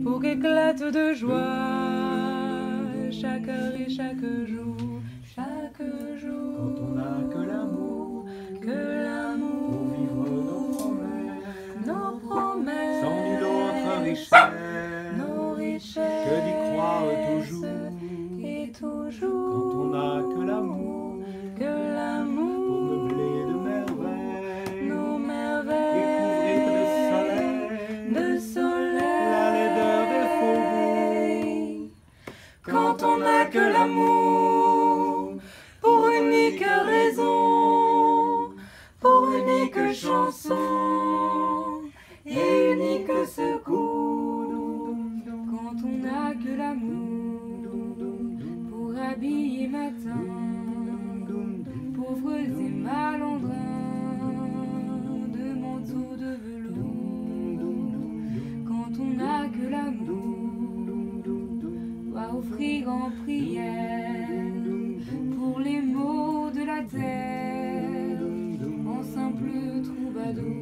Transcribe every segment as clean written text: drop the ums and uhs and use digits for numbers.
pour qu'éclate de joie chaque heure et chaque jour, chaque jour. Quand on n'a que l'amour pour vivre nos promesses, sans nulle autre richesse, nos richesses, que d'y croire toujours. Et toujours, Quand on n'a que l'amour pour meubler de merveilles, nos et merveilles, couvrir de soleil la laideur des faubourgs. Quand on n'a que l'amour pour unique raison, pour unique chanson et unique secours. Quand on n'a que l'amour pour habiller matin, pauvres et malandrins de manteaux de velours. Quand on n'a que l'amour, doit offrir en prière pour les maux de la terre, en simple troubadour.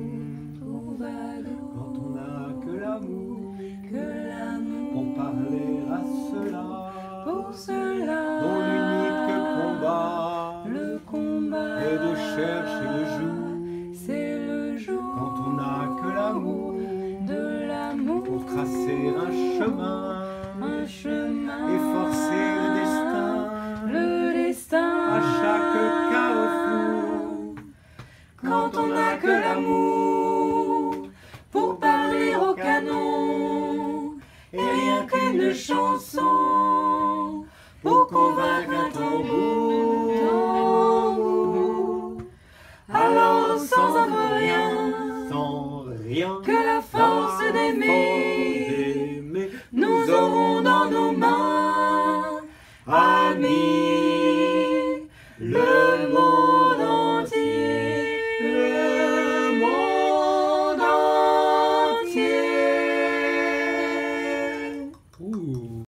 Quand on n'a que l'amour l'amour pour parler à ceux-là pour cela, dont l'unique combat le combat est de chercher le jour. c'est le jour. Quand on n'a que l'amour De l'amour pour tracer un chemin et forcer le destin à chaque carrefour. Quand on n'a que l'amour pour parler au canon et rien qu'une chanson